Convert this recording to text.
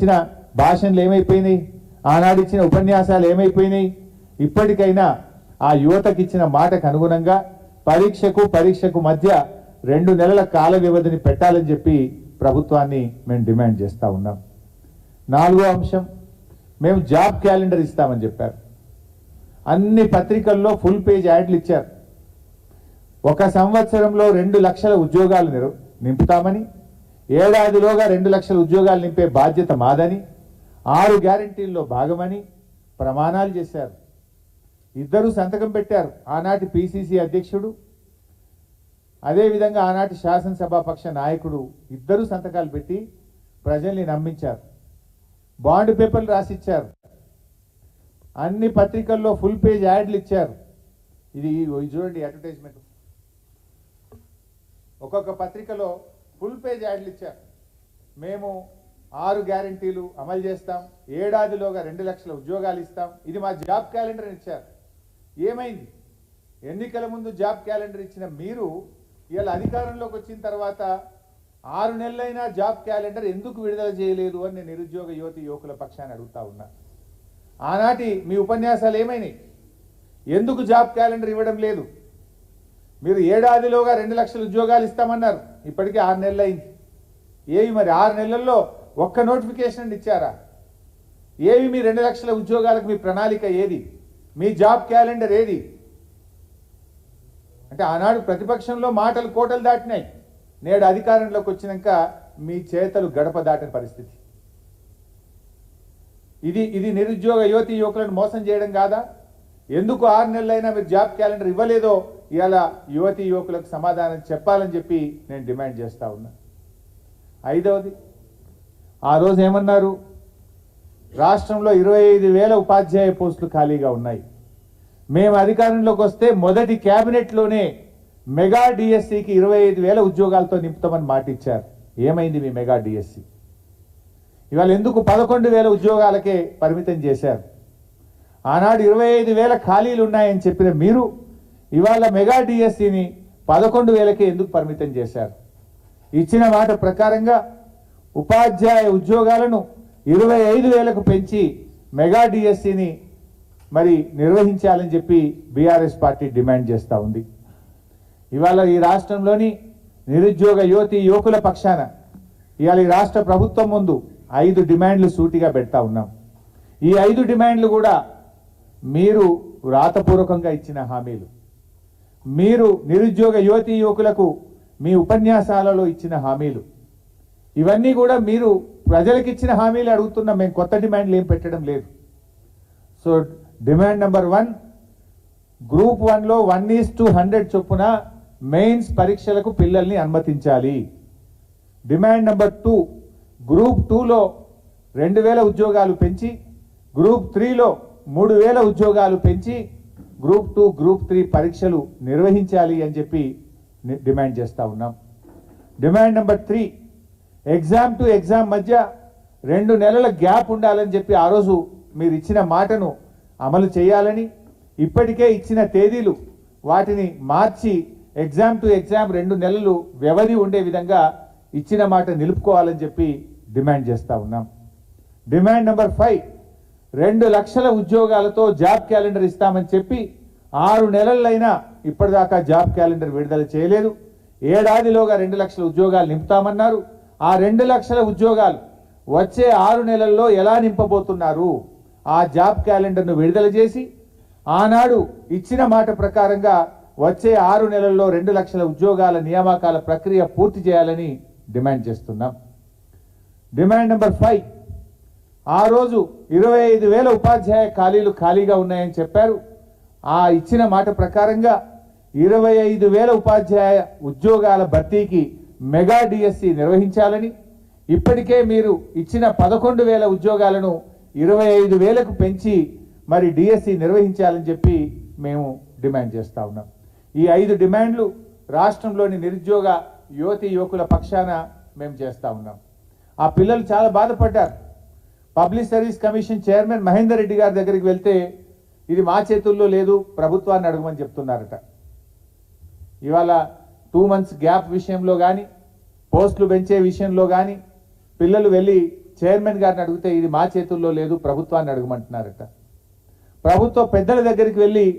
ఇచ్చిన భాషణలు ఏమైపోయినాయి, ఆనాడు ఇచ్చిన ఉపన్యాసాలు ఏమైపోయినాయి? ఇప్పటికైనా ఆ యువతకి ఇచ్చిన మాటకు అనుగుణంగా పరీక్షకు మధ్య 2 నెలల కాల వ్యవధిని పెట్టాలని చెప్పి ప్రభుత్వాన్ని మేము డిమాండ్ చేస్తూ ఉన్నాం. 4వ అంశం, మేము జాబ్ క్యాలెండర్ ఇస్తామని చెప్పారు. అన్ని పత్రికల్లో ఫుల్ పేజ్ యాడ్లు ఇచ్చారు. 1 సంవత్సరంలో 2 లక్షల ఉద్యోగాలు నింపుతామని, ఏడాదిలోగా 2 లక్షల ఉద్యోగాలు నింపే బాధ్యత మాదని, 6 గ్యారంటీల్లో భాగమని ప్రమాణాలు చేశారు. ఇద్దరు సంతకం పెట్టారు. ఆనాటి పిసిసి అధ్యక్షుడు, అదేవిధంగా ఆనాటి శాసనసభాపక్ష నాయకుడు ఇద్దరు సంతకాలు పెట్టి ప్రజల్ని నమ్మించారు. బాండ్ పేపర్లు రాసిచ్చారు. అన్ని పత్రికల్లో ఫుల్ పేజ్ యాడ్లు ఇచ్చారు. ఇది చూడండి అడ్వర్టైజ్మెంట్. ఒక్కొక్క పత్రికలో ఫుల్ పేజ్ యాడ్లు ఇచ్చారు. మేము 6 గ్యారంటీలు అమలు చేస్తాం, ఏడాదిలోగా 2 లక్షల ఉద్యోగాలు ఇస్తాం, ఇది మా జాబ్ క్యాలెండర్ ఇచ్చారు. ఏమైంది? ఎన్నికల ముందు జాబ్ క్యాలెండర్ ఇచ్చిన మీరు ఇలా అధికారంలోకి వచ్చిన తర్వాత 6 నెలలైనా జాబ్ క్యాలెండర్ ఎందుకు విడుదల చేయలేదు అని నేను నిరుద్యోగ యువకుల పక్షాన్ని అడుగుతా ఉన్నా. ఆనాటి మీ ఉపన్యాసాలు ఏమైనాయి? ఎందుకు జాబ్ క్యాలెండర్ ఇవ్వడం లేదు? మీరు ఏడాదిలోగా 2 లక్షల ఉద్యోగాలు ఇస్తామన్నారు. ఇప్పటికీ 6 నెలలు అయింది. ఏవి మరి 6 నెలల్లో ఒక్క నోటిఫికేషన్ ఇచ్చారా? ఏవి మీ 2 లక్షల ఉద్యోగాలకు మీ ప్రణాళిక ఏది? మీ జాబ్ క్యాలెండర్ ఏది? అంటే ఆనాడు ప్రతిపక్షంలో మాటలు కోటలు దాటినాయి. నేడు అధికారంలోకి వచ్చినాక మీ చేతలు గడప దాటిన పరిస్థితి. ఇది నిరుద్యోగ యువకులను మోసం చేయడం కాదా? ఎందుకు 6 నెలలైనా మీరు జాబ్ క్యాలెండర్ ఇవ్వలేదో ఇవాళ యువకులకు సమాధానం చెప్పాలని చెప్పి నేను డిమాండ్ చేస్తా ఉన్నా. 5వది, ఆ రోజు ఏమన్నారు? రాష్ట్రంలో 25,000 ఉపాధ్యాయ పోస్టులు ఖాళీగా ఉన్నాయి. మేము అధికారంలోకి వస్తే మొదటి క్యాబినెట్లోనే మెగా డిఎస్సికి 25,000 ఉద్యోగాలతో నింపుతామని మాట ఇచ్చారు. ఏమైంది మీ మెగా డిఎస్సి? ఇవాళ ఎందుకు 11,000 ఉద్యోగాలకే పరిమితం చేశారు? ఆనాడు 25,000 ఖాళీలు ఉన్నాయని చెప్పిన మీరు ఇవాళ మెగా డిఎస్సిని 11,000కే ఎందుకు పరిమితం చేశారు? ఇచ్చిన మాట ప్రకారంగా ఉపాధ్యాయ ఉద్యోగాలను 25,000కు పెంచి మెగా డిఎస్సిని మరి నిర్వహించాలని చెప్పి బీఆర్ఎస్ పార్టీ డిమాండ్ చేస్తూ ఉంది. ఇవాళ ఈ రాష్ట్రంలోని నిరుద్యోగ యువకుల పక్షాన ఇవాళ ఈ రాష్ట్ర ప్రభుత్వం ముందు 5 డిమాండ్లు సూటిగా పెడతా ఉన్నాం. ఈ 5 డిమాండ్లు కూడా మీరు వ్రాతపూర్వకంగా ఇచ్చిన హామీలు, మీరు నిరుద్యోగ యువకులకు మీ ఉపన్యాసాలలో ఇచ్చిన హామీలు, ఇవన్నీ కూడా మీరు ప్రజలకు ఇచ్చిన హామీలు అడుగుతున్నాం. మేము కొత్త డిమాండ్లు ఏం పెట్టడం లేదు. సో డిమాండ్ నెంబర్ 1, గ్రూప్ 1లో 1:100 చొప్పున మెయిన్స్ పరీక్షలకు పిల్లల్ని అనుమతించాలి. డిమాండ్ నెంబర్ 2, గ్రూప్ 2లో 2,000 ఉద్యోగాలు పెంచి, గ్రూప్ 3లో 3,000 ఉద్యోగాలు పెంచి గ్రూప్ 2, గ్రూప్ 3 పరీక్షలు నిర్వహించాలి అని చెప్పి డిమాండ్ చేస్తూ ఉన్నాం. Demand number 3, exam to exam మధ్య 2 నెలల గ్యాప్ ఉండాలని చెప్పి ఆ రోజు మీరు ఇచ్చిన మాటను అమలు చేయాలని, ఇప్పటికే ఇచ్చిన తేదీలు వాటిని మార్చి ఎగ్జామ్ టు ఎగ్జామ్ 2 నెలలు వ్యవధి ఉండే విధంగా ఇచ్చిన మాట నిలుపుకోవాలని చెప్పి డిమాండ్ చేస్తూ ఉన్నాం. డిమాండ్ నెంబర్ 5, 2 లక్షల ఉద్యోగాలతో జాబ్ క్యాలెండర్ ఇస్తామని చెప్పి 6 నెలలైనా ఇప్పటిదాకా జాబ్ క్యాలెండర్ విడుదల చేయలేదు. ఏడాదిలోగా 2 లక్షల ఉద్యోగాలు నింపుతామన్నారు. ఆ 2 లక్షల ఉద్యోగాలు వచ్చే 6 నెలల్లో ఎలా నింపబోతున్నారు? ఆ జాబ్ క్యాలెండర్ను విడుదల చేసి ఆనాడు ఇచ్చిన మాట ప్రకారంగా వచ్చే 6 నెలల్లో 2 లక్షల ఉద్యోగాల నియామకాల ప్రక్రియ పూర్తి చేయాలని డిమాండ్ చేస్తున్నాం. డిమాండ్ నెంబర్ 5, ఆ రోజు 25,000 ఉపాధ్యాయ ఖాళీగా ఉన్నాయని చెప్పారు. ఆ ఇచ్చిన మాట ప్రకారంగా 25,000 ఉపాధ్యాయ ఉద్యోగాల భర్తీకి మెగా డిఎస్సి నిర్వహించాలని, ఇప్పటికే మీరు ఇచ్చిన 11,000 ఉద్యోగాలను 25,000కు పెంచి మరి డిఎస్సి నిర్వహించాలని చెప్పి మేము డిమాండ్ చేస్తూ ఉన్నాం. ఈ 5 డిమాండ్లు రాష్ట్రంలోని నిరుద్యోగ యువకుల పక్షాన మేము చేస్తూ ఉన్నాం. ఆ పిల్లలు చాలా బాధపడ్డారు. Public service commission chairman Mahender Reddy గారి దగ్గరికి వెళ్తే ఇది మా చేతుల్లో లేదు, ప్రభుత్వాన్ని అడగమని చెప్తున్నారట. ఇవాళ 2 months గ్యాప్ విషయంలో కానీ, పోస్టులు పెంచే విషయంలో కానీ పిల్లలు వెళ్ళి చైర్మన్ గారిని అడిగితే ఇది మా చేతుల్లో లేదు ప్రభుత్వాన్ని అడగమంటున్నారట. ప్రభుత్వ పెద్దల దగ్గరికి వెళ్ళి